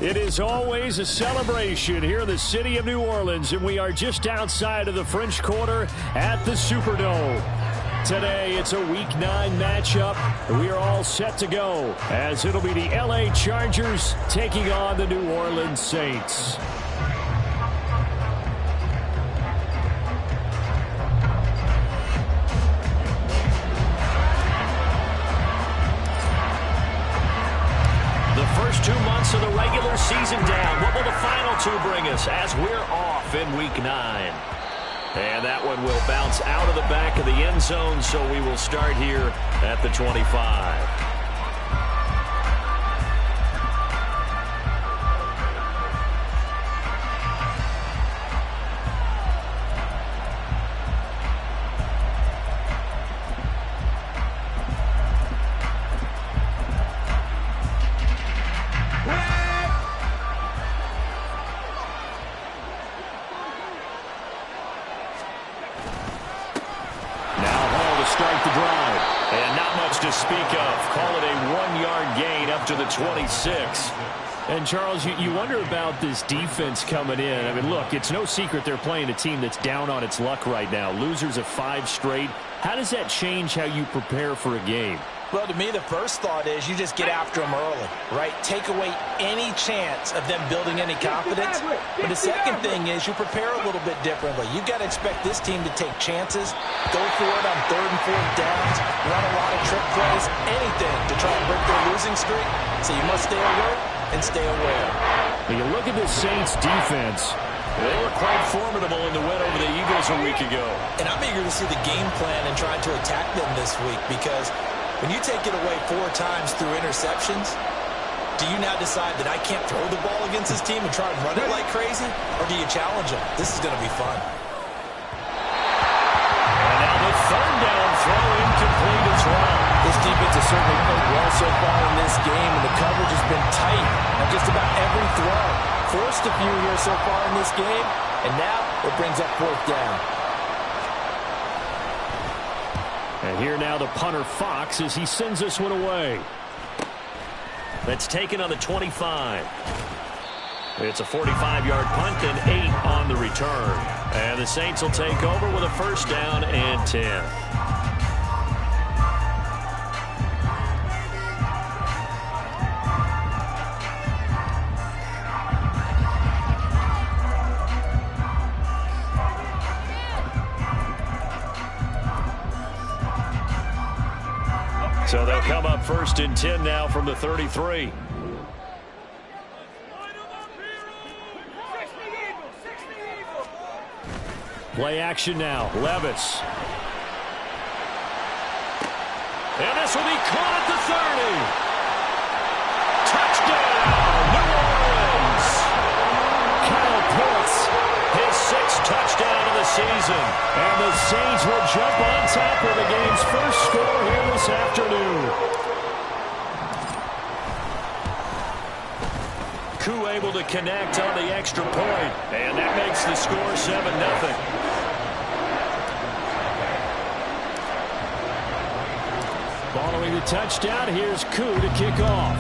It is always a celebration here in the city of New Orleans, and we are just outside of the French Quarter at the Superdome. Today, it's a Week 9 matchup. We are all set to go, as it'll be the LA Chargers taking on the New Orleans Saints. First 2 months of the regular season down. What will the final 2 bring us as we're off in Week 9? And that one will bounce out of the back of the end zone, so we will start here at the 25. Start the drive. And not much to speak of. Call it a 1-yard gain up to the 26. And, Charles, you wonder about this defense coming in. I mean, look, it's no secret they're playing a team that's down on its luck right now. Losers of 5 straight. How does that change how you prepare for a game? Well, to me, the first thought is you just get after them early, right? Take away any chance of them building any confidence. But the second thing is you prepare a little bit differently. You've got to expect this team to take chances, go for it on 3rd and 4th downs, run a lot of trick plays, anything to try and break their losing streak. So you must stay alert and stay aware. When you look at the Saints' defense, they were quite formidable in the win over the Eagles a week ago. And I'm eager to see the game plan and trying to attack them this week because when you take it away 4 times through interceptions, do you now decide that I can't throw the ball against this team and try and run it like crazy? Or do you challenge them? This is going to be fun. And now the 3rd down throw incomplete as well. This defense has certainly played well so far in this game, and the coverage has been tight on just about every throw. Forced a few here so far in this game, and now it brings up 4th down. And here now the punter Fox as he sends this one away. That's taken on the 25. It's a 45-yard punt and 8 on the return. And the Saints will take over with a 1st down and 10. So they'll come up 1st and 10 now from the 33. Play action now. Levis. And this will be caught at the 30. Touchdown, New Orleans. Kyle Pitts, his 6th touchdown of the season. And the Saints will jump on top of the game's first score here this afternoon. Koo able to connect on the extra point. And that makes the score 7-0. Following the touchdown, here's Koo to kick off.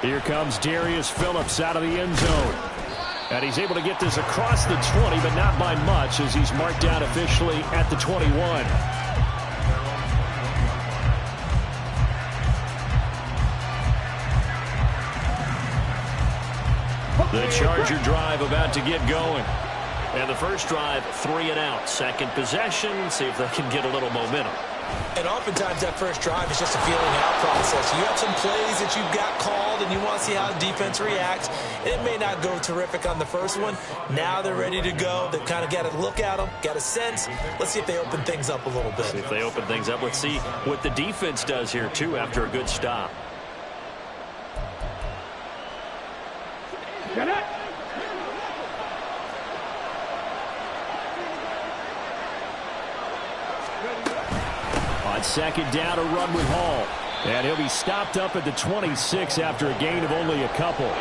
Here comes Darius Phillips out of the end zone. And he's able to get this across the 20, but not by much as he's marked down officially at the 21. The Charger drive about to get going. And the first drive, 3 and out. Second possession, see if they can get a little momentum. And oftentimes that first drive is just a feeling out process. You have some plays that you've got called and you want to see how the defense reacts. It may not go terrific on the first one. Now they're ready to go. They've kind of got to look at them, got a sense. Let's see if they open things up a little bit. See if they open things up. Let's see what the defense does here, too, after a good stop. Get it! On 2nd down, a run with Hall. And he'll be stopped up at the 26 after a gain of only a couple.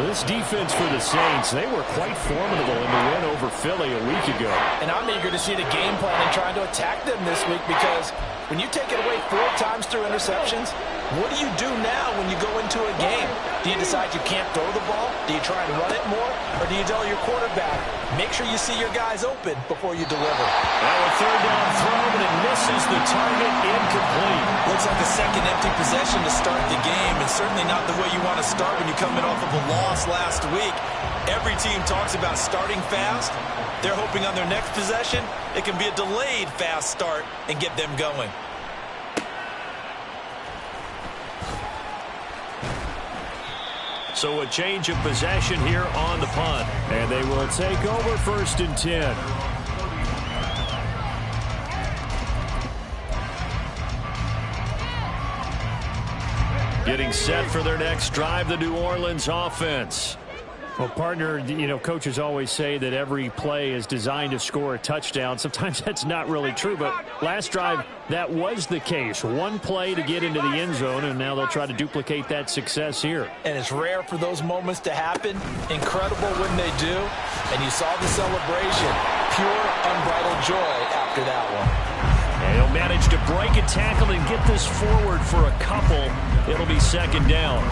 This defense for the Saints, they were quite formidable in the win over Philly a week ago. And I'm eager to see the game plan and trying to attack them this week, because when you take it away 4 times through interceptions, what do you do now when you go into a game? Do you decide you can't throw the ball? Do you try and run it more? Or do you tell your quarterback, make sure you see your guys open before you deliver? Now a third down throw, but it misses the target, incomplete. Looks like a second empty possession to start the game, and certainly not the way you want to start when you're coming off of a loss last week. Every team talks about starting fast. They're hoping on their next possession, it can be a delayed fast start and get them going. So a change of possession here on the punt. And they will take over 1st and 10. Getting set for their next drive, the New Orleans offense. Well, partner, you know, coaches always say that every play is designed to score a touchdown. Sometimes that's not really true, but last drive, that was the case. One play to get into the end zone, and now they'll try to duplicate that success here. And it's rare for those moments to happen. Incredible when they do. And you saw the celebration. Pure, unbridled joy after that one. And he'll manage to break a tackle and get this forward for a couple. It'll be 2nd down.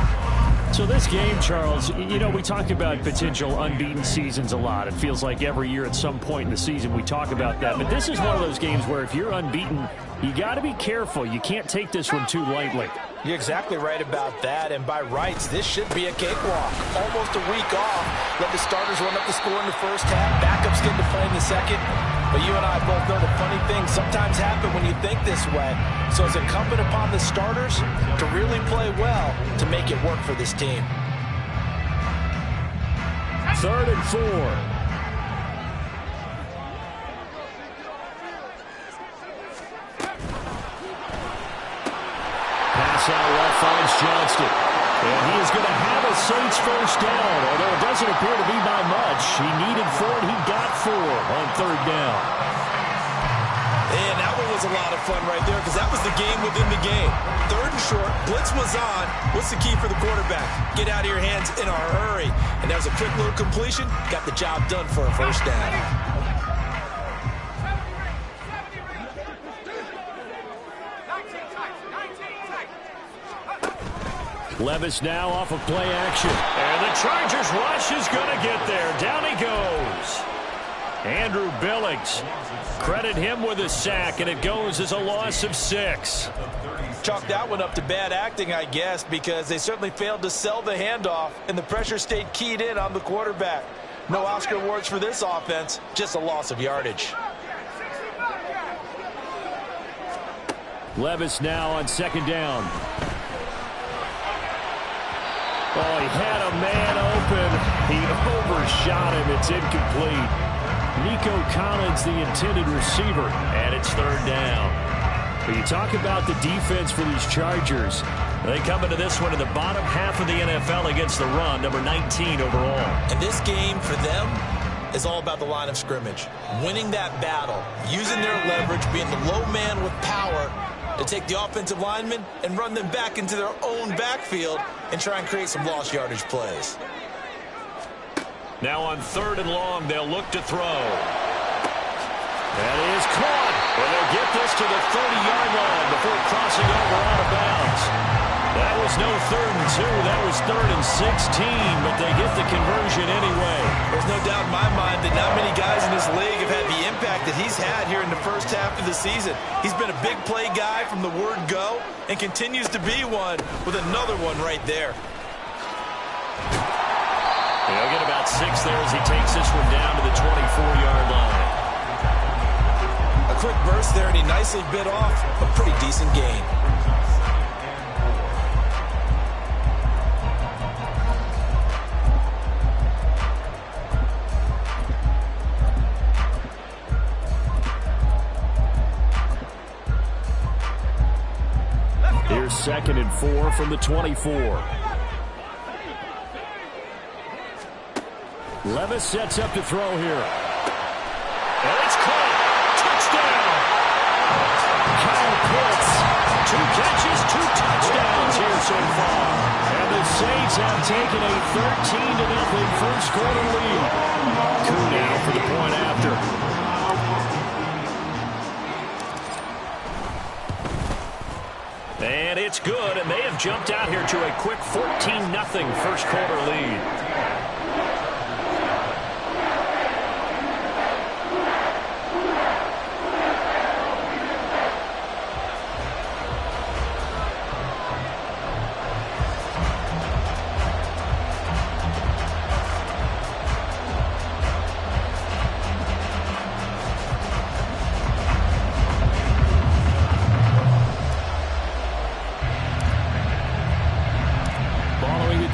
So this game, Charles, you know, we talk about potential unbeaten seasons a lot. It feels like every year at some point in the season we talk about that. But this is one of those games where if you're unbeaten, you got to be careful. You can't take this one too lightly. You're exactly right about that. And by rights, this should be a cakewalk. Almost a week off. Let the starters run up the score in the first half. Backups get to play in the second. But you and I both know the funny things sometimes happen when you think this way. So it's incumbent upon the starters to really play well to make it work for this team. 3rd and 4. Pass out left finds Johnston. And he is going to have a Saints first down, although it doesn't appear to be by much. He needed 4, and he got 4 on 3rd down. And that one was a lot of fun right there, because that was the game within the game. 3rd and short, blitz was on. What's the key for the quarterback? Get out of your hands in a hurry. And that was a quick little completion. Got the job done for a first down. Levis now off of play action. And the Chargers rush is going to get there. Down he goes. Andrew Billings. Credit him with a sack, and it goes as a loss of 6. Chalk that one up to bad acting, I guess, because they certainly failed to sell the handoff, and the pressure stayed keyed in on the quarterback. No Oscar awards for this offense, just a loss of yardage. Levis now on 2nd down. Oh, he had a man open. He overshot him. It's incomplete. Nico Collins, the intended receiver, and it's 3rd down. But you talk about the defense for these Chargers. They come into this one in the bottom half of the NFL against the run, number 19 overall. And this game for them is all about the line of scrimmage. Winning that battle, using their leverage, being the low man with power to take the offensive linemen and run them back into their own backfield and try and create some lost yardage plays. Now on 3rd and long, they'll look to throw. That is caught. And they'll get this to the 30-yard line before crossing over out of bounds. That was no 3rd and 2. That was 3rd and 16, but they get the conversion anyway. There's no doubt in my mind that not many guys in this league have had the impact that he's had here in the first half of the season. He's been a big play guy from the word go and continues to be one with another one right there. He'll get about 6 there as he takes this one down to the 24-yard line. A quick burst there, and he nicely bit off a pretty decent gain. Here's 2nd and 4 from the 24. Levis sets up to throw here. And it's caught. Touchdown. Kyle Pitts. 2 catches, 2 taking a 13-0 first quarter lead. Coup now for the point after. And it's good, and they have jumped out here to a quick 14-0 first quarter lead.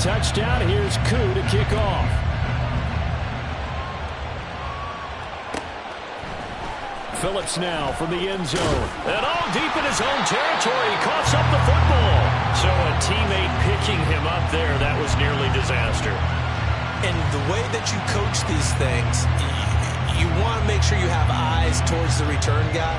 Touchdown. Here's Coup to kick off. Phillips now from the end zone. And all deep in his own territory. He coughs up the football. So a teammate picking him up there, that was nearly disaster. And the way that you coach these things, you want to make sure you have eyes towards the return guy,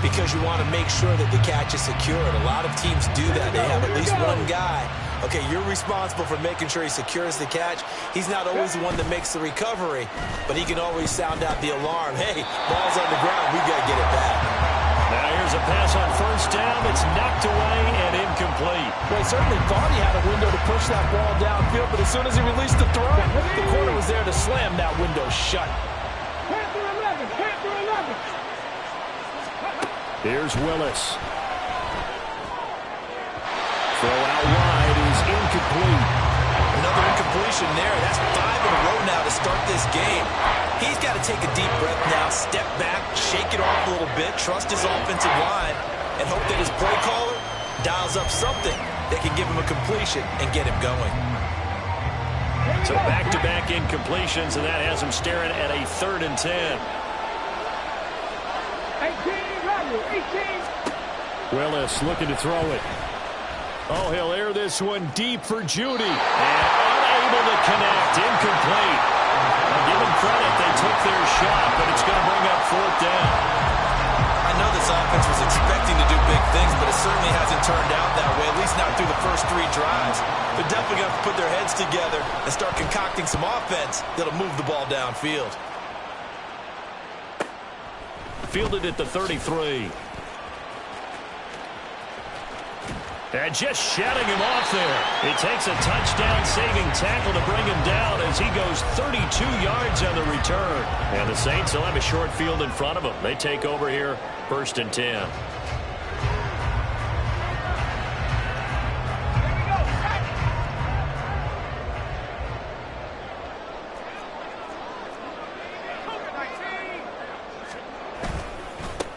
because you want to make sure that the catch is secured. A lot of teams do that. They have at least one guy. Okay, you're responsible for making sure he secures the catch. He's not always the one that makes the recovery, but he can always sound out the alarm. Hey, ball's on the ground. We got to get it back. Now here's a pass on first down. It's knocked away and incomplete. Well, he certainly thought he had a window to push that ball downfield, but as soon as he released the throw, the corner was there to slam that window shut. Here's Willis. Throw out wide is incomplete. Another incompletion there. That's 5 in a row now to start this game. He's got to take a deep breath now, step back, shake it off a little bit, trust his offensive line, and hope that his play caller dials up something that can give him a completion and get him going. So back-to-back incompletions, and that has him staring at a 3rd and 10. 18. Willis looking to throw it. Oh, he'll air this one deep for Judy. And unable to connect. Incomplete. I'll give them credit. They took their shot, but it's going to bring up 4th down. I know this offense was expecting to do big things, but it certainly hasn't turned out that way, at least not through the first 3 drives. They're definitely going to put their heads together and start concocting some offense that'll move the ball downfield. Fielded at the 33. And just shutting him off there. It takes a touchdown-saving tackle to bring him down as he goes 32 yards on the return. And the Saints will have a short field in front of them. They take over here, 1st and 10.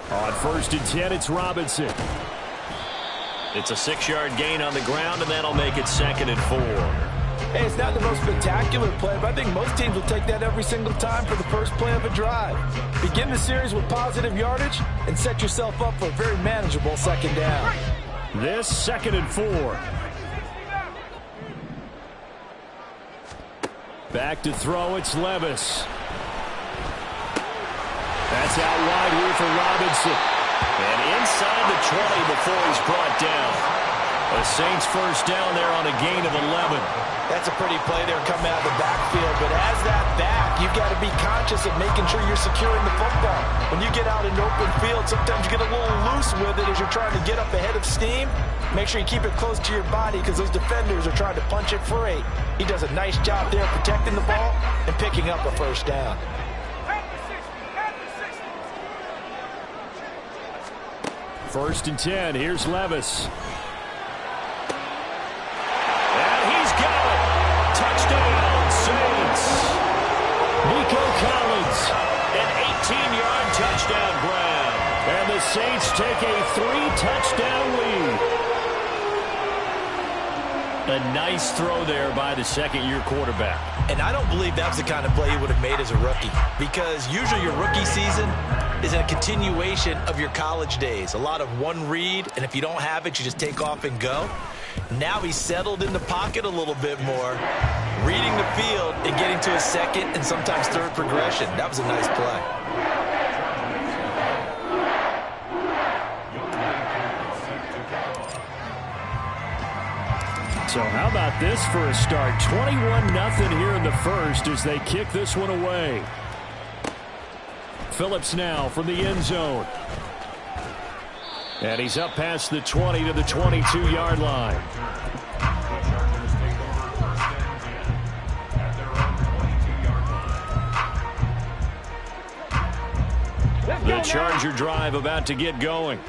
On 1st and 10, it's Robinson. It's a 6-yard gain on the ground, and that'll make it 2nd and 4. Hey, it's not the most spectacular play, but I think most teams will take that every single time for the first play of a drive. Begin the series with positive yardage and set yourself up for a very manageable 2nd down. This 2nd and 4. Back to throw, it's Levis. That's out wide here for Robinson. And inside the 20 before he's brought down. The Saints 1st down there on a gain of 11. That's a pretty play there coming out of the backfield. But as that back, you've got to be conscious of making sure you're securing the football. When you get out in open field, sometimes you get a little loose with it as you're trying to get up ahead of steam. Make sure you keep it close to your body because those defenders are trying to punch it free. He does a nice job there protecting the ball and picking up a 1st down. 1st and 10. Here's Levis. And he's got it. Touchdown, Saints. Nico Collins, an 18-yard touchdown grab. And the Saints take a 3-touchdown lead. A nice throw there by the 2nd-year quarterback. And I don't believe that was the kind of play he would have made as a rookie, because usually your rookie season is a continuation of your college days. A lot of one read, and if you don't have it, you just take off and go. Now he's settled in the pocket a little bit more, reading the field and getting to a 2nd and sometimes 3rd progression. That was a nice play. So how about this for a start? 21-0 here in the first as they kick this one away. Phillips now from the end zone. And he's up past the 20 to the 22-yard line. The Charger drive about to get going.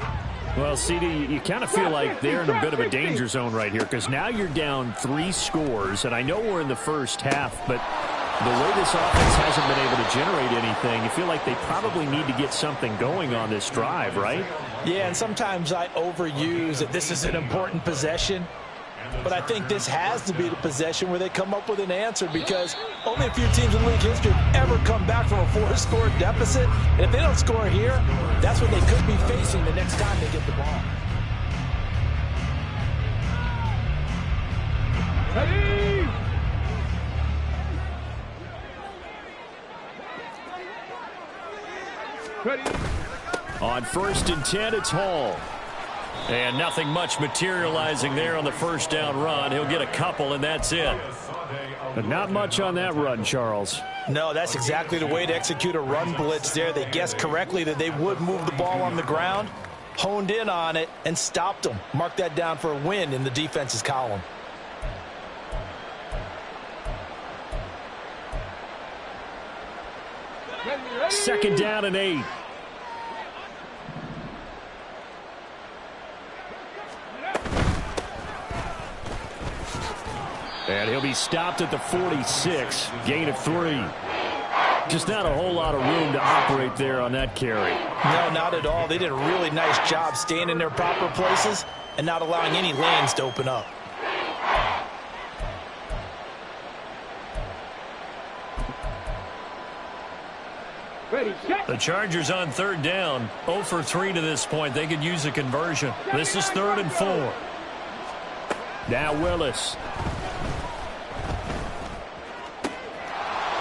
Well, CD, you kind of feel like they're in a bit of a danger zone right here because now you're down 3 scores, and I know we're in the first half, but the way this offense hasn't been able to generate anything, you feel like they probably need to get something going on this drive, right? Yeah, and sometimes I overuse that this is an important possession, but I think this has to be the possession where they come up with an answer because only a few teams in league history have ever come back from a 4-score deficit. And if they don't score here, that's what they could be facing the next time they get the ball. Ready. On 1st and 10, it's Hall. And nothing much materializing there on the first down run. He'll get a couple, and that's it. But not much on that run, Charles. No, that's exactly the way to execute a run blitz there. They guessed correctly that they would move the ball on the ground, honed in on it, and stopped them. Mark that down for a win in the defense's column. Second down and 8. And he'll be stopped at the 46. Gain of 3. Just not a whole lot of room to operate there on that carry. No, not at all. They did a really nice job staying in their proper places and not allowing any lanes to open up. Ready, set. The Chargers on 3rd down. 0 for 3 to this point. They could use a conversion. This is 3rd and 4. Now Willis.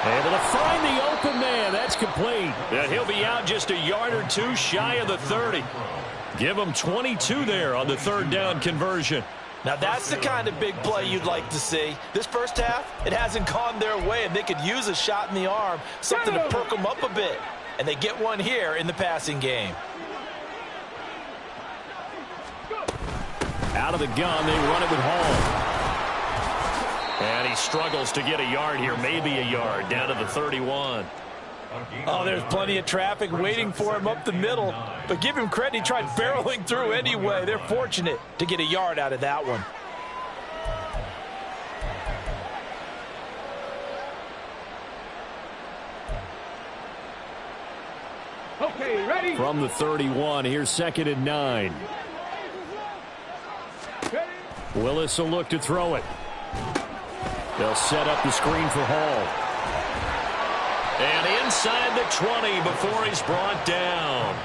Able to find the open man. That's complete. And he'll be out just a yard or 2 shy of the 30. Give him 22 there on the 3rd down conversion. Now that's the kind of big play you'd like to see. This first half, it hasn't gone their way, and they could use a shot in the arm, something to perk them up a bit. And they get one here in the passing game. Out of the gun, they run it with Hall. And he struggles to get a yard here, maybe a yard, down to the 31. Oh, there's plenty of traffic waiting for him up the middle. But give him credit, he tried barreling through anyway. They're fortunate to get a yard out of that one. Okay, ready. From the 31, here's 2nd and 9. Ready. Willis will look to throw it. They'll set up the screen for Hall. And inside the 20 before he's brought down.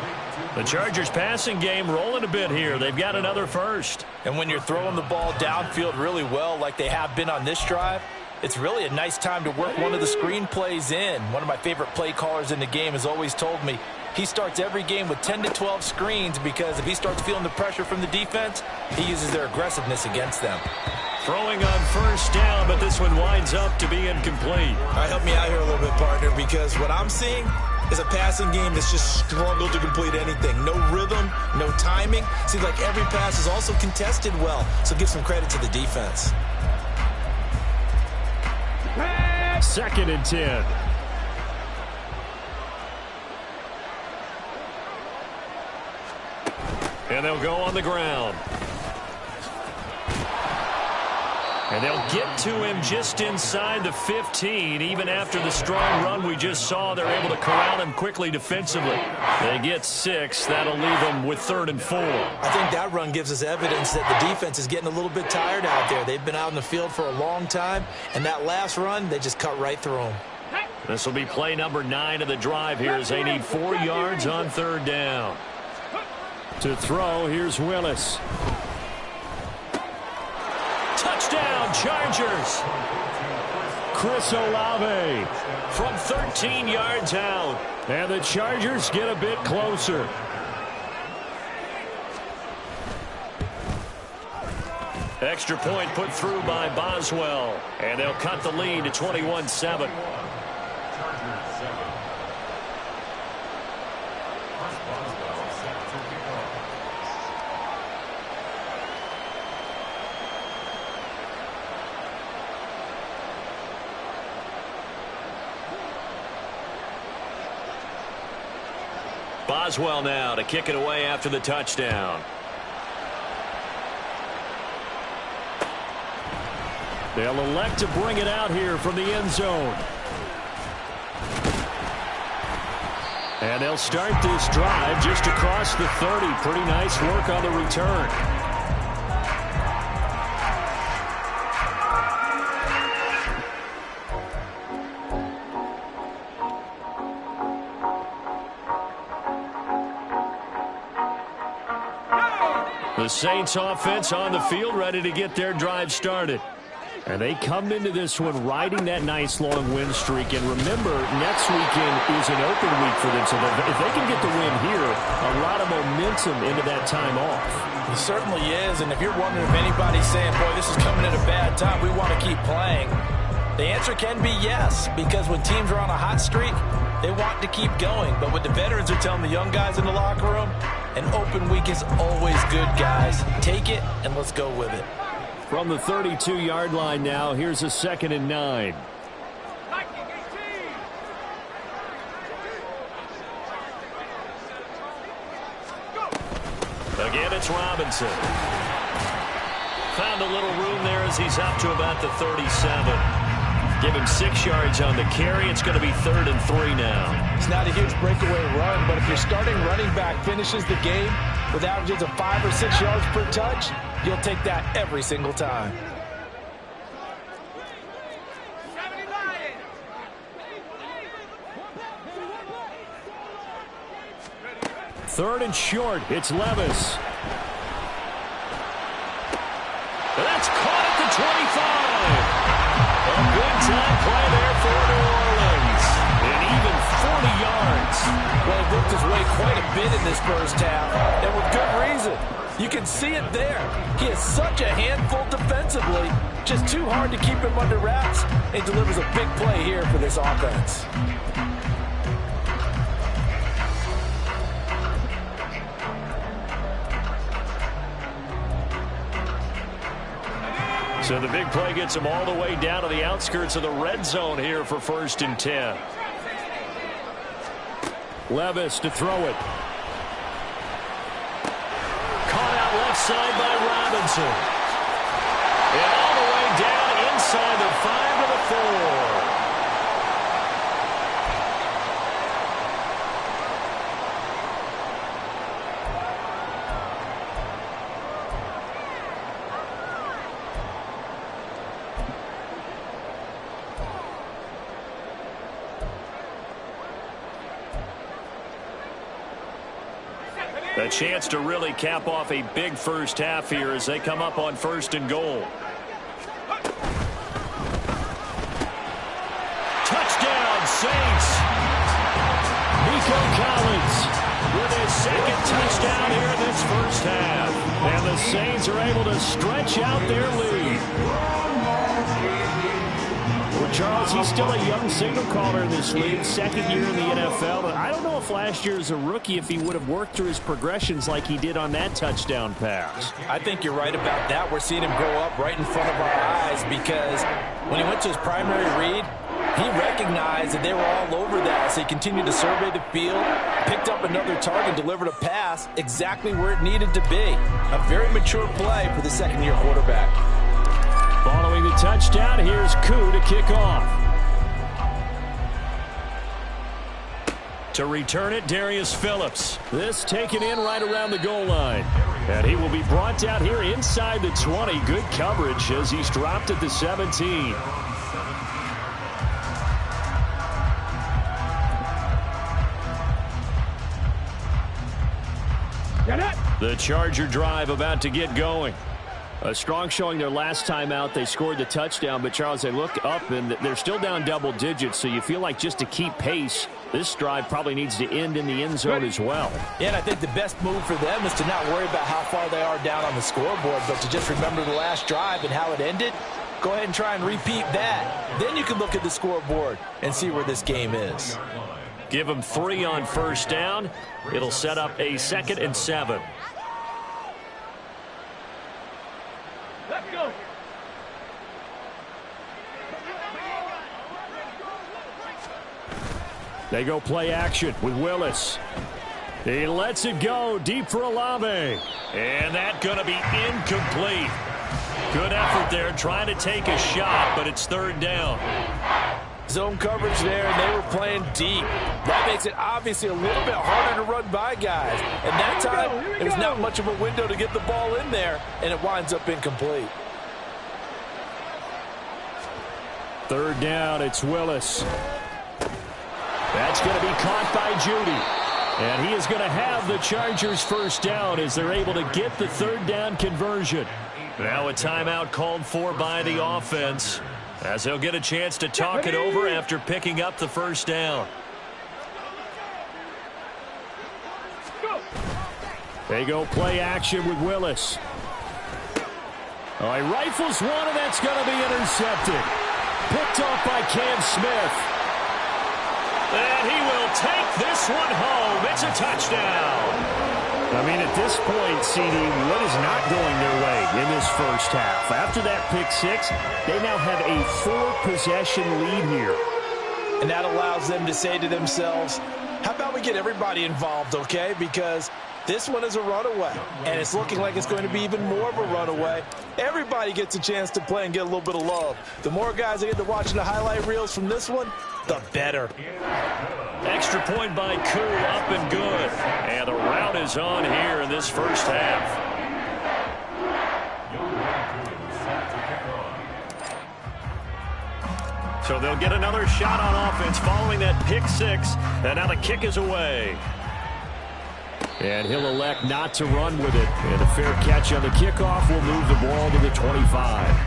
The Chargers passing game rolling a bit here. They've got another first. And when you're throwing the ball downfield really well like they have been on this drive, it's really a nice time to work one of the screen plays in. One of my favorite play callers in the game has always told me he starts every game with 10 to 12 screens because if he starts feeling the pressure from the defense, he uses their aggressiveness against them. Throwing on 1st down, but this one winds up to be incomplete. All right, help me out here a little bit, partner, because what I'm seeing is a passing game that's just struggled to complete anything. No rhythm, no timing. Seems like every pass is also contested well, so give some credit to the defense. 2nd and 10. And they'll go on the ground. And they'll get to him just inside the 15. Even after the strong run we just saw, they're able to corral him quickly defensively. They get 6. That'll leave them with 3rd and 4. I think that run gives us evidence that the defense is getting a little bit tired out there. They've been out in the field for a long time, and that last run, they just cut right through them. This will be play number 9 of the drive here as they need 4 yards on 3rd down. To throw, here's Willis. Touchdown, Chargers. Chris Olave from 13 yards out. And the Chargers get a bit closer. Extra point put through by Boswell. And they'll cut the lead to 21-7. Boswell now to kick it away after the touchdown. They'll elect to bring it out here from the end zone. And they'll start this drive just across the 30. Pretty nice work on the return. The Saints offense on the field, ready to get their drive started. And they come into this one riding that nice long win streak. And remember, next weekend is an open week for them. So if they can get the win here, a lot of momentum into that time off. It certainly is. And if you're wondering if anybody's saying, boy, this is coming at a bad time, we want to keep playing, the answer can be yes. Because when teams are on a hot streak, they want to keep going. But what the veterans are telling the young guys in the locker room, an open week is always good, guys. Take it and let's go with it. From the 32-yard line now, here's a 2nd and 9. Again, it's Robinson. Found a little room there as he's up to about the 37. Give him 6 yards on the carry. It's going to be 3rd and 3 now. It's not a huge breakaway run, but if your starting running back finishes the game with averages of 5 or 6 yards per touch, you'll take that every single time. Third and short. It's Levis. That's caught at the 25. A good time play there for New Orleans. And even 40 yards. Well, he worked his way quite a bit in this first half, and with good reason. You can see it there. He is such a handful defensively. Just too hard to keep him under wraps. He delivers a big play here for this offense. So the big play gets him all the way down to the outskirts of the red zone here for 1st and 10. Levis to throw it. Caught out left side by Robinson. And all the way down inside the 5 to the 4. A chance to really cap off a big first half here as they come up on 1st and goal. Touchdown, Saints. Nico Collins with his 2nd touchdown here in this first half. And the Saints are able to stretch out their lead. Well, Charles, he's still a young signal caller in this league, 2nd year in the NFL. And I don't know if last year as a rookie, if he would have worked through his progressions like he did on that touchdown pass. I think you're right about that. We're seeing him grow up right in front of our eyes because when he went to his primary read, he recognized that they were all over that. So he continued to survey the field, picked up another target, delivered a pass exactly where it needed to be. A very mature play for the 2nd-year quarterback. Following the touchdown, here's Koo to kick off. To return it, Darius Phillips. This taken in right around the goal line. And he will be brought down here inside the 20. Good coverage as he's dropped at the 17. The Charger drive about to get going. A strong showing their last time out. They scored the touchdown, but Charles, they look up and they're still down double digits, so you feel like just to keep pace, this drive probably needs to end in the end zone as well. Yeah, and I think the best move for them is to not worry about how far they are down on the scoreboard, but to just remember the last drive and how it ended. Go ahead and try and repeat that. Then you can look at the scoreboard and see where this game is. Give them 3 on first down. It'll set up a 2nd and 7. Let's go. They go play action with Willis. He lets it go deep for Olave. And that's going to be incomplete. Good effort there trying to take a shot, but it's 3rd down. Zone coverage there, and they were playing deep. That makes it obviously a little bit harder to run by guys. And that time, there's not much of a window to get the ball in there, and it winds up incomplete. 3rd down, it's Willis. That's going to be caught by Judy. And he is going to have the Chargers first down as they're able to get the 3rd down conversion. Now a timeout called for by the offense as they'll get a chance to talk it over after picking up the first down. They go play action with Willis. Oh, he rifles one, and that's going to be intercepted. Picked off by Cam Smith. And he will take this one home. It's a touchdown. I mean, at this point, CD, what is not going their way in this first half? After that pick 6, they now have a 4-possession lead here. And that allows them to say to themselves, how about we get everybody involved, okay? Because this one is a runaway, and it's looking like it's going to be even more of a runaway. Everybody gets a chance to play and get a little bit of love. The more guys that get to watching the highlight reels from this one, the better. Extra point by Koo, up and good. And the rout is on here in this first half. So they'll get another shot on offense following that pick 6. And now the kick is away. And he'll elect not to run with it. And a fair catch on the kickoff will move the ball to the 25.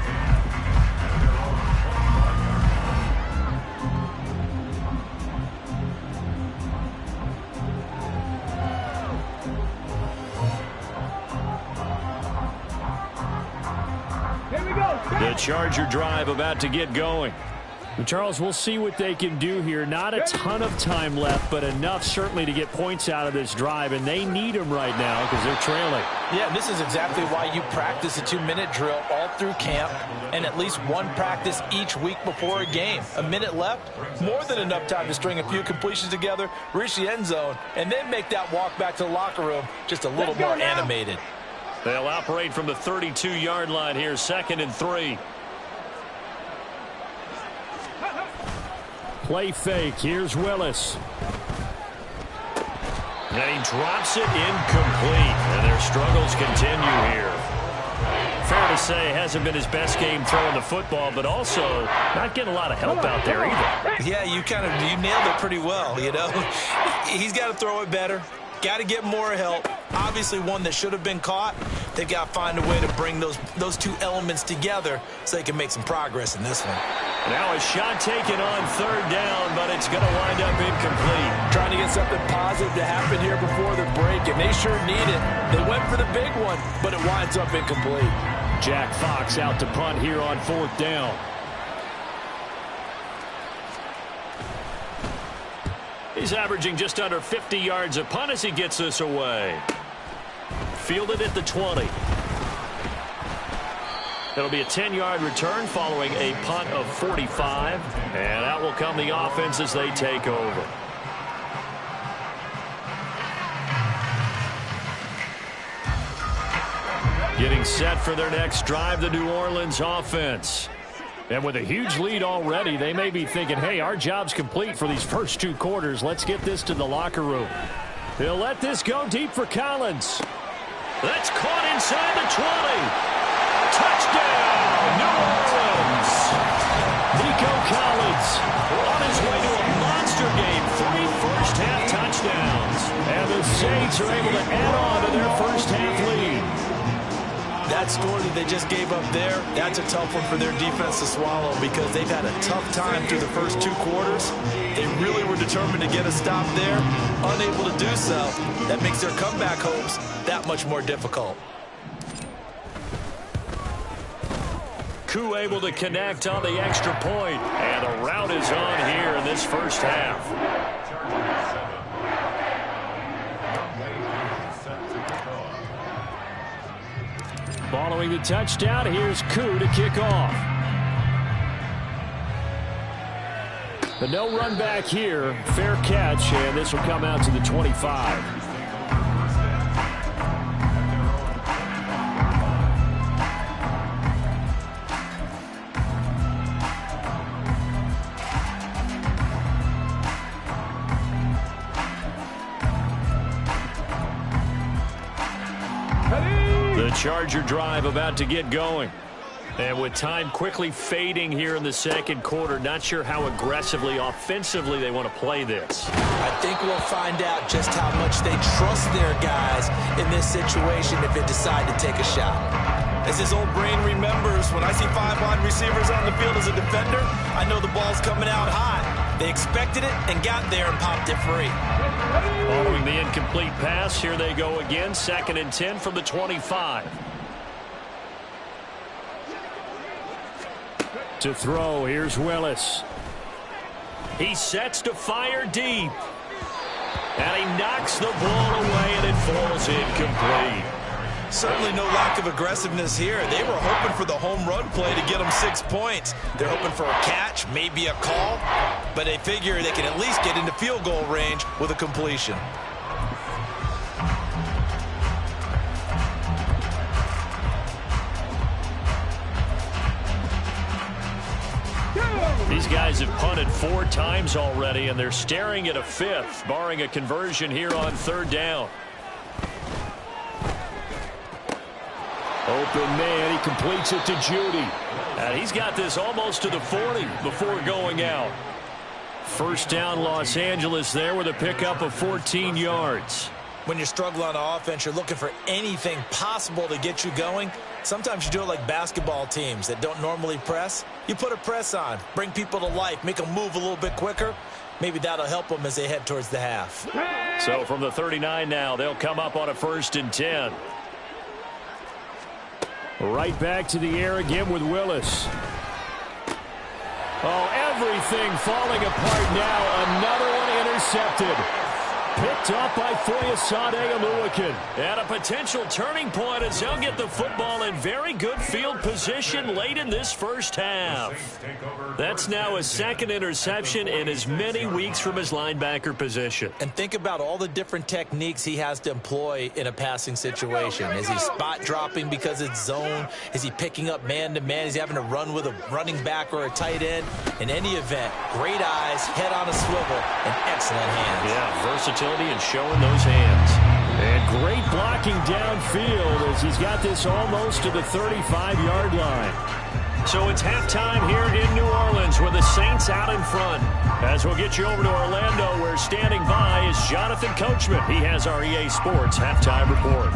The Charger drive about to get going. And Charles, we'll see what they can do here. Not a ton of time left, but enough certainly to get points out of this drive, and they need them right now because they're trailing. Yeah, this is exactly why you practice a 2-minute drill all through camp and at least one practice each week before a game. A minute left, more than enough time to string a few completions together, reach the end zone, and then make that walk back to the locker room just a little more animated. They'll operate from the 32-yard line here, 2nd and 3. Play fake. Here's Willis. And he drops it incomplete. And their struggles continue here. Fair to say, it hasn't been his best game throwing the football, but also not getting a lot of help out there either. Yeah, you nailed it pretty well, you know. He's got to throw it better. Got to get more help. Obviously one that should have been caught. They've got to find a way to bring those two elements together so they can make some progress in this one. Now a shot taken on 3rd down, but it's going to wind up incomplete. Trying to get something positive to happen here before the break, and they sure need it. They went for the big one, but it winds up incomplete. Jack Fox out to punt here on 4th down. He's averaging just under 50 yards a punt as he gets this away. Fielded at the 20. It'll be a 10-yard return following a punt of 45. And out will come the offense as they take over. Getting set for their next drive, the New Orleans offense. And with a huge lead already, they may be thinking, hey, our job's complete for these first 2 quarters. Let's get this to the locker room. They'll let this go deep for Collins. That's caught inside the 20. Touchdown, New Orleans. Nico Collins on his way to a monster game. 3 first-half touchdowns. And the Saints are able to add on to their first-half lead. That score that they just gave up there, that's a tough one for their defense to swallow because they've had a tough time through the first 2 quarters. They really were determined to get a stop there, unable to do so. That makes their comeback hopes that much more difficult. C2c able to connect on the extra point, and the rout is on here in this first half. Following the touchdown, here's C2c to kick off. The no run back here, fair catch, and this will come out to the 25. Charger drive about to get going. And with time quickly fading here in the second quarter, not sure how aggressively, offensively they want to play this. I think we'll find out just how much they trust their guys in this situation if they decide to take a shot. As his old brain remembers, when I see 5 wide receivers on the field as a defender, I know the ball's coming out high. They expected it and got there and popped it free. Following the incomplete pass, here they go again. 2nd and 10 from the 25. To throw, here's Willis. He sets to fire deep. And he knocks the ball away, and it falls incomplete. Certainly no lack of aggressiveness here. They were hoping for the home run play to get them 6 points. They're hoping for a catch, maybe a call, but they figure they can at least get into field goal range with a completion. These guys have punted 4 times already, and they're staring at a 5th, barring a conversion here on 3rd down. Open man, he completes it to Judy. And he's got this almost to the 40 before going out. First down, Los Angeles there with a pickup of 14 yards. When you're struggling on offense, you're looking for anything possible to get you going. Sometimes you do it like basketball teams that don't normally press. You put a press on, bring people to life, make them move a little bit quicker. Maybe that'll help them as they head towards the half. So from the 39 now, they'll come up on a 1st and 10. Right back to the air again with Willis. Oh, everything falling apart now. Another one intercepted. Picked up by Foyesade Oluwakan. And a potential turning point as they'll get the football in very good field position late in this first half. That's now his 2nd interception in as many weeks from his linebacker position. And think about all the different techniques he has to employ in a passing situation. Is he spot dropping because it's zone? Is he picking up man-to-man? Is he having to run with a running back or a tight end? In any event, great eyes, head on a swivel, and excellent hands. Yeah, versatility and showing those hands. And great blocking downfield as he's got this almost to the 35-yard line. So it's halftime here in New Orleans with the Saints out in front. As we'll get you over to Orlando, where standing by is Jonathan Coachman. He has our EA Sports halftime report.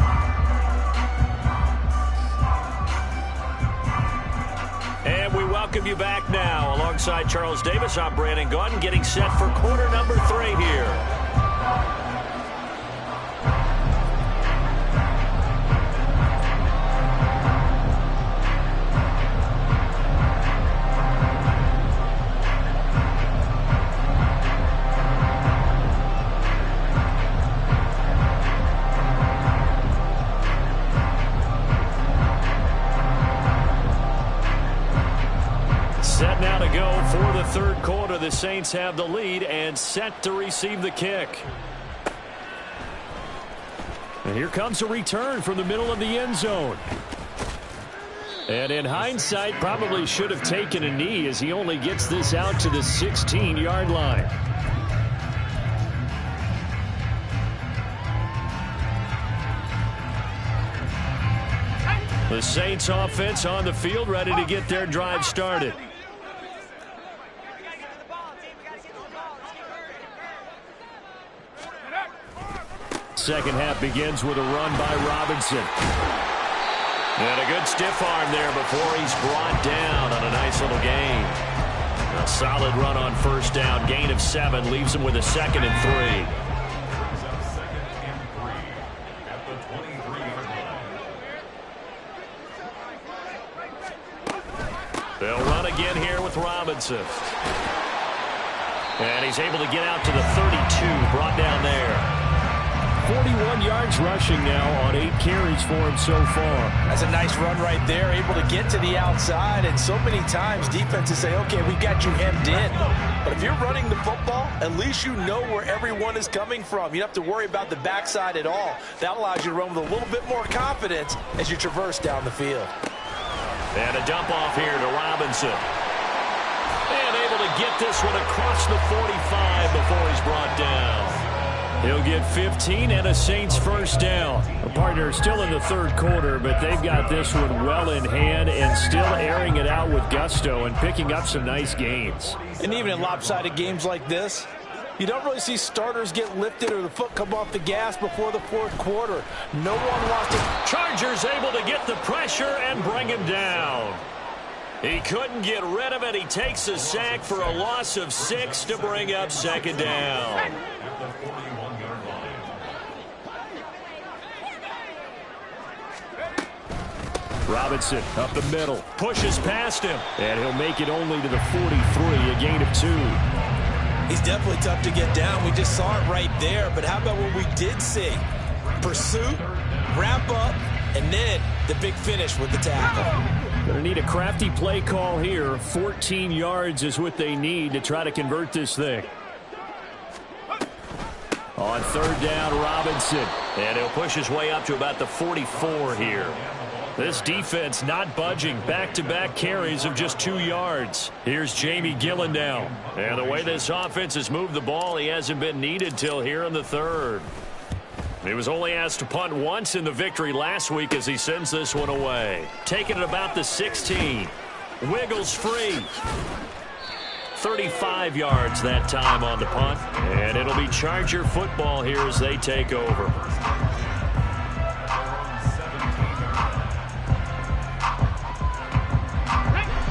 And we welcome you back now. Alongside Charles Davis, I'm Brandon Gaudin, getting set for quarter number 3 here. Set now to go for the 3rd quarter. The Saints have the lead and set to receive the kick. And here comes a return from the middle of the end zone. And in hindsight, probably should have taken a knee as he only gets this out to the 16-yard line. The Saints offense on the field, ready to get their drive started. Second half begins with a run by Robinson. And a good stiff arm there before he's brought down on a nice little gain. A solid run on first down. Gain of 7 leaves him with a 2nd and 3. They'll run again here with Robinson. And he's able to get out to the 32, brought down there. 41 yards rushing now on 8 carries for him so far. That's a nice run right there, able to get to the outside. And so many times defenses say, okay, we got you hemmed in. But if you're running the football, at least you know where everyone is coming from. You don't have to worry about the backside at all. That allows you to run with a little bit more confidence as you traverse down the field. And a dump off here to Robinson. And able to get this one across the 45 before he's brought down. He'll get 15 and a Saints first down. The partner still in the third quarter, but they've got this one well in hand and still airing it out with gusto and picking up some nice gains. And even in lopsided games like this, you don't really see starters get lifted or the foot come off the gas before the fourth quarter. No one wants to. Chargers able to get the pressure and bring him down. He couldn't get rid of it. He takes a sack for a loss of 6 to bring up 2nd down. Robinson up the middle, pushes past him, and he'll make it only to the 43, a gain of 2. He's definitely tough to get down. We just saw it right there, but how about what we did see? Pursuit, wrap up, and then the big finish with the tackle. Going to need a crafty play call here. 14 yards is what they need to try to convert this thing. On 3rd down, Robinson, and he'll push his way up to about the 44 here. This defense not budging. Back-to-back carries of just 2 yards. Here's Jamie Gillen now. And the way this offense has moved the ball, he hasn't been needed till here in the 3rd. He was only asked to punt once in the victory last week as he sends this one away. Taking it about the 16. Wiggles free. 35 yards that time on the punt. And it'll be Charger football here as they take over.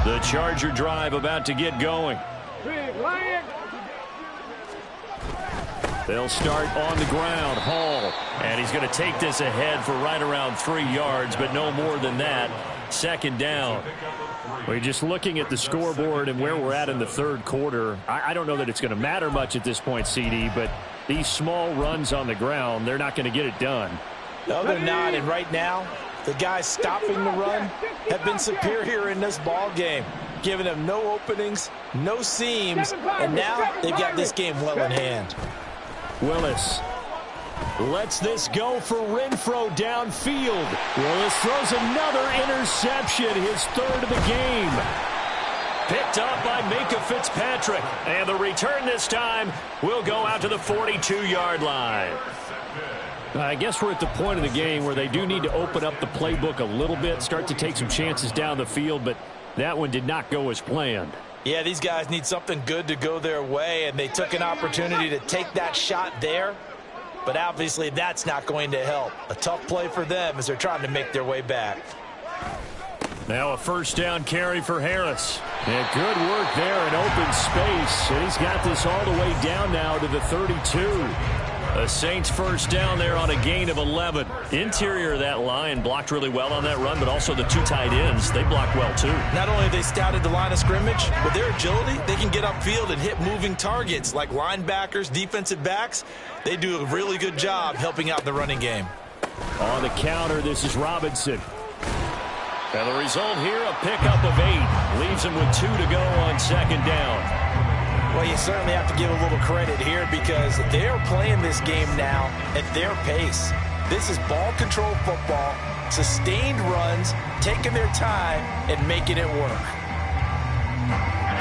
The Charger drive about to get going. They'll start on the ground. Hall. And he's going to take this ahead for right around 3 yards, but no more than that. 2nd down. We're just looking at the scoreboard and where we're at in the 3rd quarter. I don't know that it's going to matter much at this point, CD, but these small runs on the ground, they're not going to get it done. No, they're not. And right now, the guys stopping the run have been superior in this ball game, giving them no openings, no seams, and now they've got this game well in hand. Willis lets this go for Renfro downfield. Willis throws another interception, his 3rd of the game. Picked up by Minka Fitzpatrick. And the return this time will go out to the 42-yard line. I guess we're at the point of the game where they do need to open up the playbook a little bit, start to take some chances down the field, but that one did not go as planned. Yeah, these guys need something good to go their way, and they took an opportunity to take that shot there, but obviously that's not going to help. A tough play for them as they're trying to make their way back. Now a 1st down carry for Harris. And good work there in open space, and he's got this all the way down now to the 32. A Saints 1st down there on a gain of 11. Interior of that line blocked really well on that run, but also the 2 tight ends, they blocked well too. Not only have they scouted the line of scrimmage, with their agility, they can get upfield and hit moving targets like linebackers, defensive backs. They do a really good job helping out the running game. On the counter, this is Robinson. And the result here, a pickup of 8. Leaves him with 2 to go on 2nd down. Well, you certainly have to give a little credit here because they're playing this game now at their pace. This is ball control football, sustained runs, taking their time and making it work.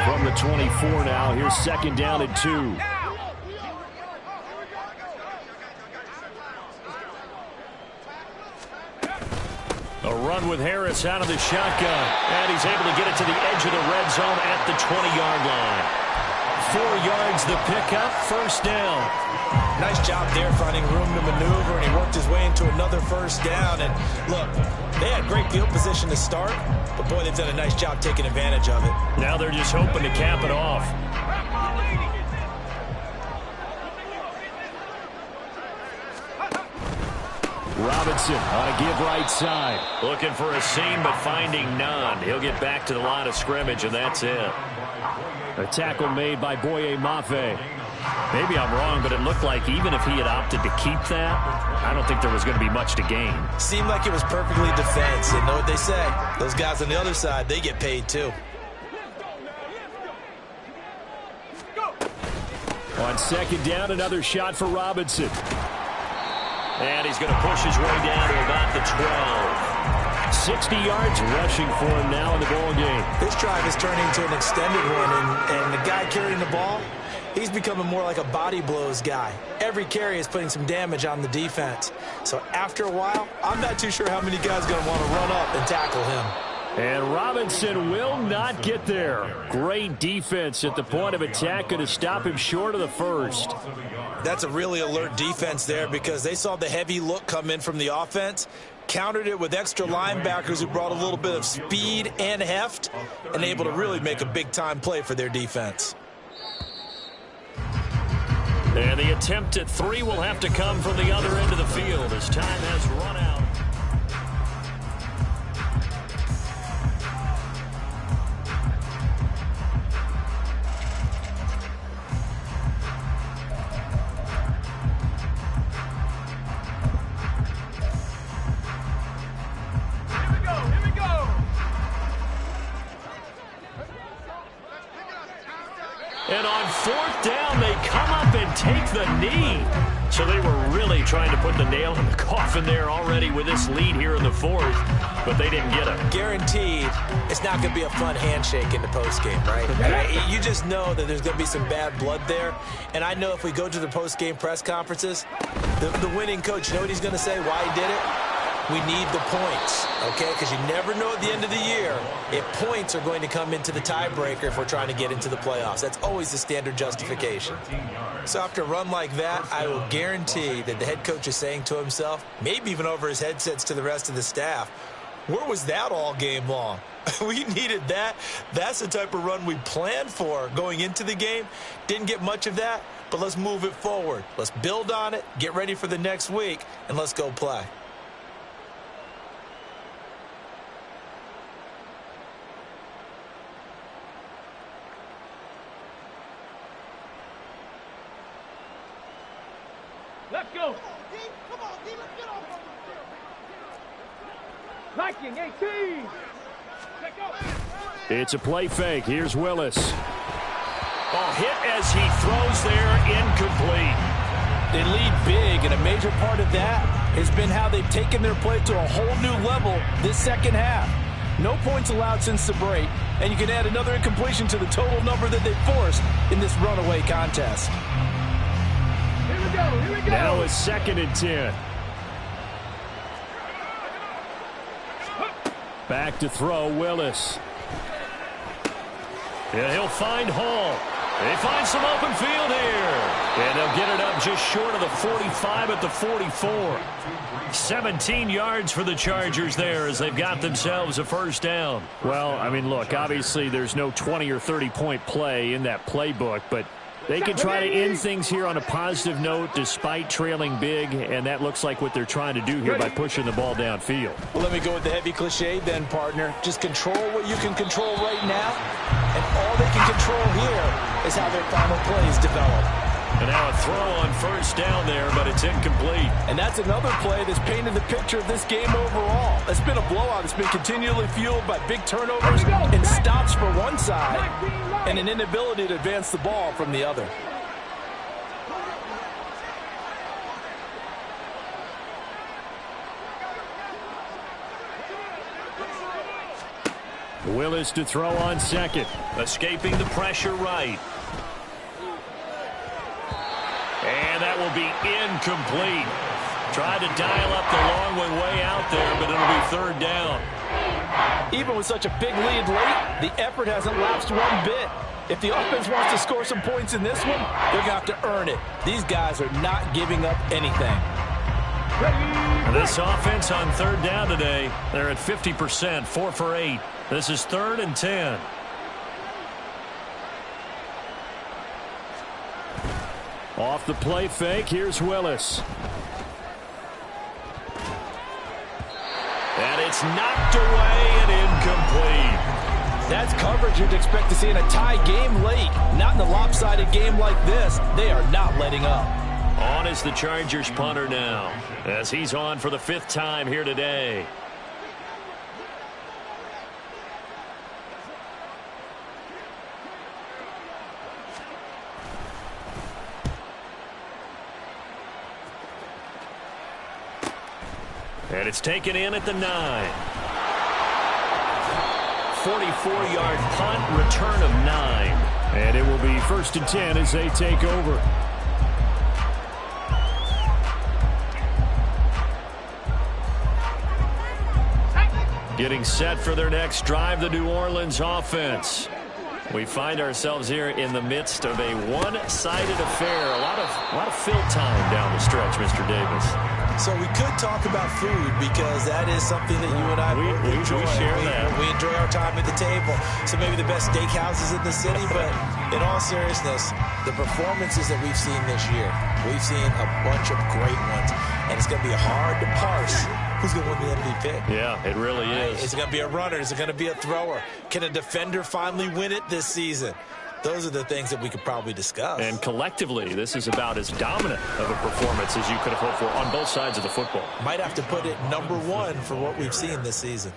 From the 24 now, here's 2nd down and 2. A run with Harris out of the shotgun, and he's able to get it to the edge of the red zone at the 20-yard line. 4 yards the pickup, first down. Nice job there finding room to maneuver, and he worked his way into another first down. And look, they had great field position to start, but boy, they've done a nice job taking advantage of it. Now they're just hoping to cap it off. Robinson on a give right side. Looking for a seam, but finding none. He'll get back to the line of scrimmage, and that's it. A tackle made by Boye Mafe. Maybe I'm wrong, but it looked like even if he had opted to keep that, I don't think there was going to be much to gain. Seemed like it was perfectly defense. And know what they say? Those guys on the other side, they get paid too. On second down, another shot for Robinson. And he's going to push his way down to about the 12. 60 yards rushing for him now in the ball game. This drive is turning into an extended one, and the guy carrying the ball, he's becoming more like a body blows guy. Every carry is putting some damage on the defense. So after a while, I'm not too sure how many guys are going to want to run up and tackle him. And Robinson will not get there. Great defense at the point of attack, going to stop him short of the first. That's a really alert defense there because they saw the heavy look come in from the offense, countered it with extra linebackers who brought a little bit of speed and heft, and able to really make a big-time play for their defense. And the attempt at 3 will have to come from the other end of the field as time has run out. And on fourth down, they come up and take the knee. So they were really trying to put the nail in the coffin there already with this lead here in the fourth, but they didn't get it. Guaranteed, it's not going to be a fun handshake in the postgame, right? You just know that there's going to be some bad blood there. And I know if we go to the postgame press conferences, the winning coach, you know what he's going to say, why he did it? We need the points, okay? Because you never know at the end of the year if points are going to come into the tiebreaker if we're trying to get into the playoffs. That's always the standard justification. So after a run like that, I will guarantee that the head coach is saying to himself, maybe even over his headsets to the rest of the staff, where was that all game long? We needed that. That's the type of run we planned for going into the game. Didn't get much of that, but let's move it forward. Let's build on it, get ready for the next week, and let's go play. Let's go. Come on, D. Let's get off. Viking 18. It's a play fake. Here's Willis. Oh, hit as he throws there, incomplete. They lead big, and a major part of that has been how they've taken their play to a whole new level this second half. No points allowed since the break, and you can add another incompletion to the total number that they've forced in this runaway contest. Here we go. Here we go. Now it's 2nd and 10. Back to throw, Willis. Yeah, he'll find Hall. They find some open field here. And they'll get it up just short of the 45 at the 44. 17 yards for the Chargers there as they've got themselves a first down. Well, I mean, look, obviously there's no 20 or 30-point play in that playbook, but they can try to end things here on a positive note despite trailing big, and that looks like what they're trying to do here by pushing the ball downfield. Well, let me go with the heavy cliche then, partner. Just control what you can control right now, and all they can control here is how their final plays develop. And now a throw on first down there, but it's incomplete. And that's another play that's painted the picture of this game overall. It's been a blowout. It's been continually fueled by big turnovers and stops for one side and an inability to advance the ball from the other. Willis to throw on second. Escaping the pressure right. And that will be incomplete. Tried to dial up the long one way out there, but it'll be 3rd down. Even with such a big lead late, the effort hasn't lapsed one bit. If the offense wants to score some points in this one, they're going to have to earn it. These guys are not giving up anything. This offense on third down today, they're at 50%, 4 for 8. This is 3rd and 10. Off the play fake, here's Willis. And it's knocked away and incomplete. That's coverage you'd expect to see in a tie game late. Not in a lopsided game like this. They are not letting up. On is the Chargers punter now, as he's on for the 5th time here today. And it's taken in at the 9. 44-yard punt, return of 9. And it will be 1st and 10 as they take over. Getting set for their next drive, the New Orleans offense. We find ourselves here in the midst of a one-sided affair. A lot of fill time down the stretch, Mr. Davis. So we could talk about food because that is something that you and I enjoy. We share that. We enjoy our time at the table. So maybe the best steakhouses in the city, but in all seriousness, the performances that we've seen this year, we've seen a bunch of great ones, and it's going to be hard to parse who's going to win the MVP. Yeah, it really is. Is it going to be a runner? Is it going to be a thrower? Can a defender finally win it this season? Those are the things that we could probably discuss. And collectively, this is about as dominant of a performance as you could have hoped for on both sides of the football. Might have to put it #1 for what we've seen this season.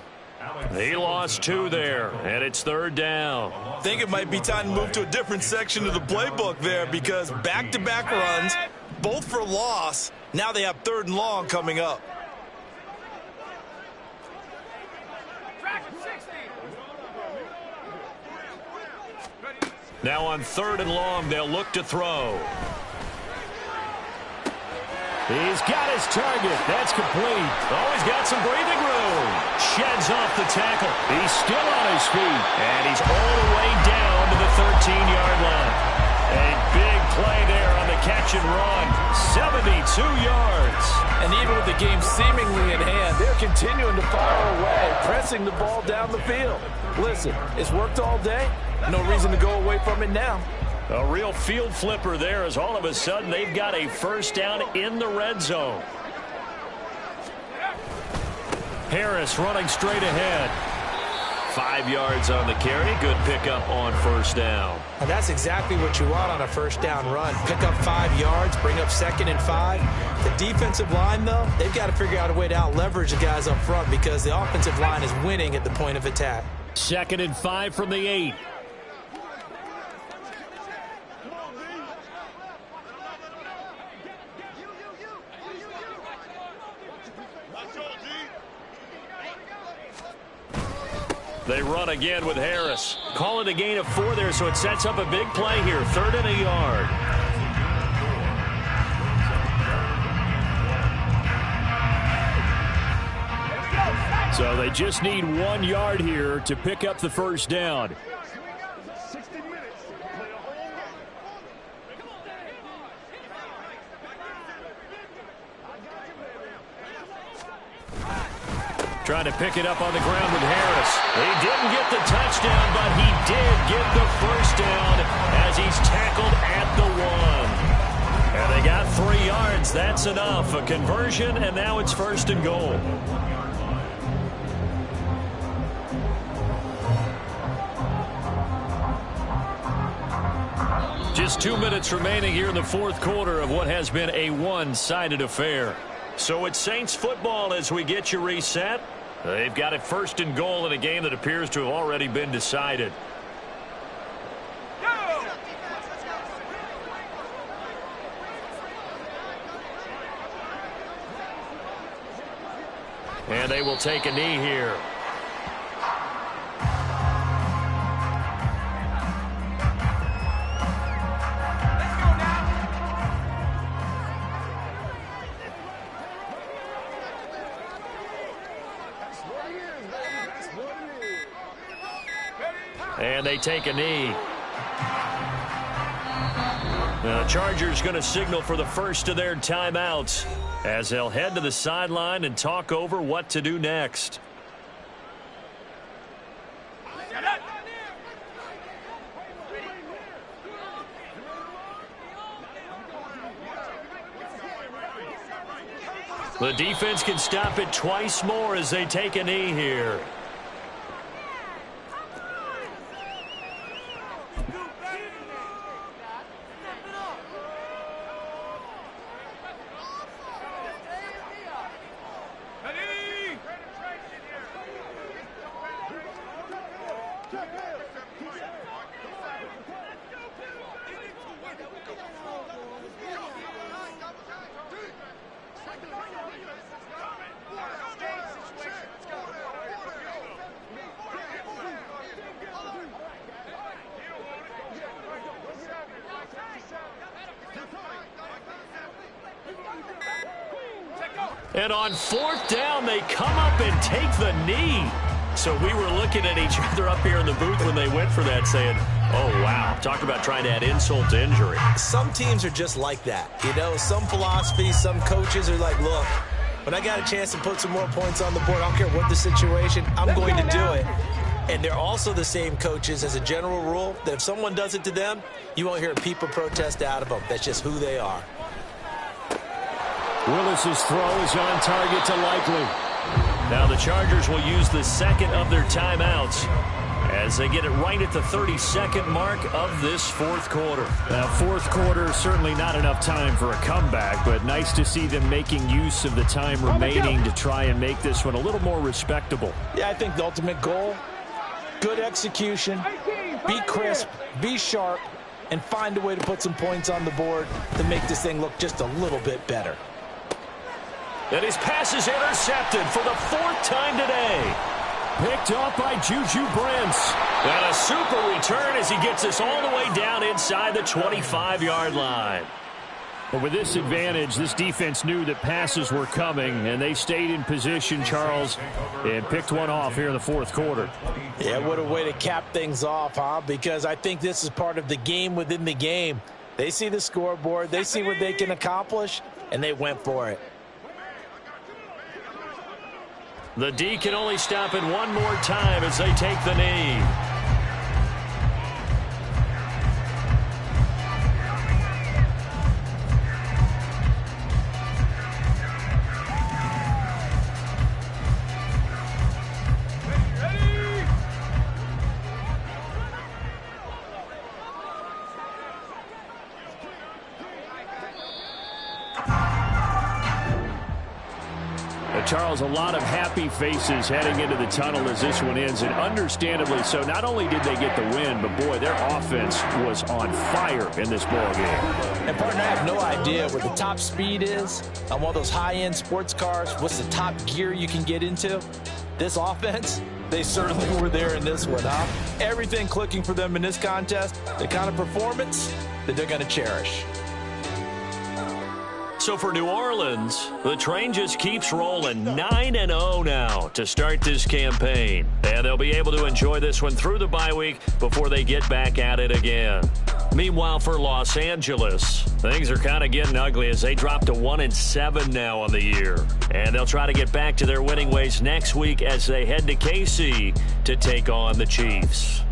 He lost 2 there, and it's 3rd down. I think it might be time to move to a different section of the playbook there because back-to-back runs, both for loss. Now they have 3rd and long coming up. Now on 3rd and long, they'll look to throw. He's got his target. That's complete. Oh, he's got some breathing room. Sheds off the tackle. He's still on his feet. And he's all the way down to the 13-yard line. A big play there on the catch and run. 72 yards. And even with the game seemingly in hand, they're continuing to fire away, pressing the ball down the field. Listen, it's worked all day. No reason to go away from it now. A real field flipper there as all of a sudden they've got a 1st down in the red zone. Harris running straight ahead. 5 yards on the carry. Good pickup on 1st down. And that's exactly what you want on a 1st down run. Pick up 5 yards, bring up 2nd and 5. The defensive line, though, they've got to figure out a way to out-leverage the guys up front because the offensive line is winning at the point of attack. 2nd and 5 from the 8. They run again with Harris. Call it a gain of 4 there, so it sets up a big play here. 3rd and a yard. So they just need 1 yard here to pick up the 1st down. Trying to pick it up on the ground with Harris. He didn't get the touchdown, but he did get the 1st down as he's tackled at the 1. And they got 3 yards. That's enough. A conversion, and now it's 1st and goal. Just 2 minutes remaining here in the 4th quarter of what has been a one-sided affair. So it's Saints football as we get you reset. They've got it 1st and goal in a game that appears to have already been decided. And they will take a knee here. And they take a knee. The Chargers going to signal for the first of their timeouts as they'll head to the sideline and talk over what to do next. The defense can stop it twice more as they take a knee here. And on fourth down, they come up and take the knee. So we were looking at each other up here in the booth when they went for that saying, oh, wow, talk about trying to add insult to injury. Some teams are just like that. You know, some philosophies, some coaches are like, look, when I got a chance to put some more points on the board, I don't care what the situation, I'm going to do it. And they're also the same coaches as a general rule that if someone does it to them, you won't hear people protest out of them. That's just who they are. Willis's throw is on target to Likely. Now the Chargers will use the second of their timeouts as they get it right at the 32nd mark of this fourth quarter. Fourth quarter, certainly not enough time for a comeback, but nice to see them making use of the time remaining to try and make this one a little more respectable. Yeah, I think the ultimate goal, good execution, be crisp, be sharp, and find a way to put some points on the board to make this thing look just a little bit better. And his pass is intercepted for the fourth time today. Picked up by Juju Brents. And a super return as he gets us all the way down inside the 25-yard line. But with this advantage, this defense knew that passes were coming, and they stayed in position, Charles, and picked one off here in the fourth quarter. Yeah, what a way to cap things off, huh? Because I think this is part of the game within the game. They see the scoreboard, they see what they can accomplish, and they went for it. The D can only stop it one more time as they take the knee. Charles, a lot of happy faces heading into the tunnel as this one ends, and understandably so. Not only did they get the win, but, boy, their offense was on fire in this ball game. And, partner, I have no idea what the top speed is on one of those high-end sports cars. What's the top gear you can get into? This offense, they certainly were there in this one, huh? Everything clicking for them in this contest, the kind of performance that they're going to cherish. So for New Orleans, the train just keeps rolling 9-0 now to start this campaign. And they'll be able to enjoy this one through the bye week before they get back at it again. Meanwhile, for Los Angeles, things are kind of getting ugly as they drop to 1-7 now on the year. And they'll try to get back to their winning ways next week as they head to KC to take on the Chiefs.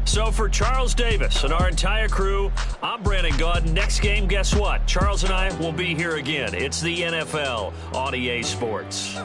So for Charles Davis and our entire crew, I'm Brandon Gaudin. Next game, guess what? Charles and I will be here again. It's the NFL on EA Sports.